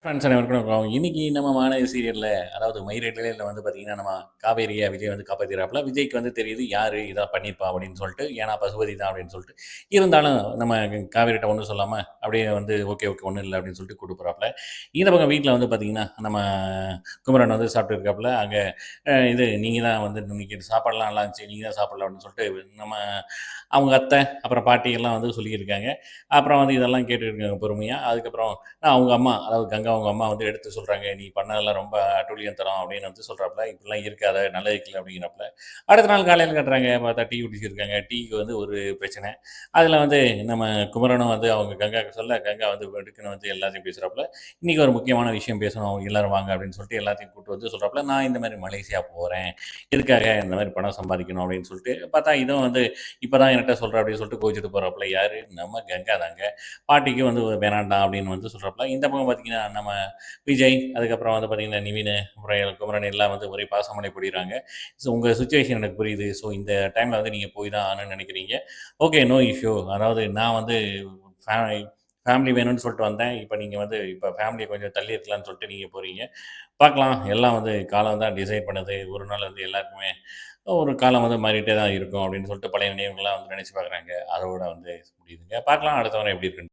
Friends அனைவருக்கும் வணக்கம். இன்னைக்கு நம்ம மாநகர சீரியல்ல அதாவது மயிரிழையில வந்து பார்த்தீங்கன்னா, நம்ம காவேரியை விஜய் வந்து காப்பாத்திறாப்புல. விஜய்க்கு வந்து தெரியுது யாரு இதா பண்ணியிருப்பா அப்படின்னு சொல்லிட்டு. ஏன்னா பசுபதி தான் அப்படின்னு சொல்லிட்டு. இருந்தாலும் நம்ம காவேரிட்ட ஒண்ணும் சொல்லாம அப்படியே வந்து ஓகே, ஓகே ஒண்ணும் இல்ல அப்படின்னு சொல்லிட்டு கூட்டு போறாப்புல. இந்த பக்கம் வீட்ல வந்து பார்த்தீங்கன்னா, நம்ம குமரன் வந்து சாப்பிட்டு இருக்காப்புல. அங்க இது நீங்க தான் வந்து இன்னைக்கு சாப்பாடுலாம் நல்லா இருந்துச்சு. நீங்க தான் சாப்பிடல அப்படின்னு சொல்லிட்டு நம்ம அவங்க அத்தை, அப்புறம் பாட்டி எல்லாம் வந்து சொல்லியிருக்காங்க. அப்புறம் வந்து இதெல்லாம் கேட்டுட்டு இருக்காங்க பொறுமையா. அதுக்கப்புறம் அவங்க அம்மா, அதாவது கங்கா அவங்க அம்மா வந்து எடுத்து சொல்றாங்க. "நீ பண்ணதெல்லாம் ரொம்ப அட்டூழியம் தனம்" அப்படின்னு வந்து சொல்றாப்புல. "இப்படிலாம் இருக்காத, நல்லதுக்கு இல்ல" அப்படிங்கிறாப்புல. அடுத்த நாள் காலையில காட்டுறாங்க. பார்த்தா டீ குடிச்சிருக்காங்க. டீக்கு வந்து ஒரு பிரச்சனை. அதில வந்து நம்ம குமரனும் வந்து அவங்க கங்காவுக்கு சொல்ல, கங்கா வந்து வெடுக்குன்னு வந்து எல்லாத்தையும் பேசுறாப்புல. "இன்னைக்கு ஒரு முக்கியமான விஷயம் பேசணும். எல்லாரும் வாங்க" அப்படின்னு சொல்லிட்டு எல்லாத்தையும் கூட்டு வந்து சொல்றாப்புல. "நான் இந்த மாரி மலேசியா போறேன். எதுக்காக இந்த மாரி பணம் சம்பாதிக்கணும்" அப்படின்னு சொல்லிட்டு. பார்த்தா இதுவும் வந்து இப்ப தான் என்கிட்ட சொல்ற அப்படின்னு சொல்லிட்டு கோவிச்சுட்டு போறாப்புல. யாரு? நம்ம கங்கா தாங்க. பாட்டிக்கும் வந்து வேணான்டா அப்படின்னு வந்து சொல்றாப்புல. இந்த பக்கம் பார்த்தீங்கன்னா, நம்ம விஜய், அதுக்கப்புறம் வந்து பார்த்தீங்கன்னா, நிவினு, அப்புறம் குமரன் எல்லாம் வந்து ஒரே பாசமழை பொழியிறாங்க. ஸோ உங்க சிச்சுவேஷன் எனக்கு புரியுது. ஸோ இந்த டைம்ல வந்து நீங்க போய் தான் ஆகணும்னு நினைக்கிறீங்க. Okay, no issue. அதாவது நான் வந்து ஃபே ஃபேமிலி வேணும்னு சொல்லிட்டு வந்தேன். இப்ப நீங்க வந்து இப்ப ஃபேமிலிய கொஞ்சம் தள்ளி இருக்கலாம்னு சொல்லிட்டு நீங்க போறீங்க. பார்க்கலாம். எல்லாம் வந்து காலம் தான் டிசைட் பண்ணுது. ஒரு நாள் வந்து எல்லாருக்குமே ஒரு காலம் வந்து மாறிட்டே தான் இருக்கும் அப்படின்னு சொல்லிட்டு பழைய நினைவுகள்லாம் வந்து நினைச்சு பார்க்குறாங்க. அதோட வந்து முடியுதுங்க. பார்க்கலாம் அடுத்த வாரம் எப்படி இருக்குன்னு.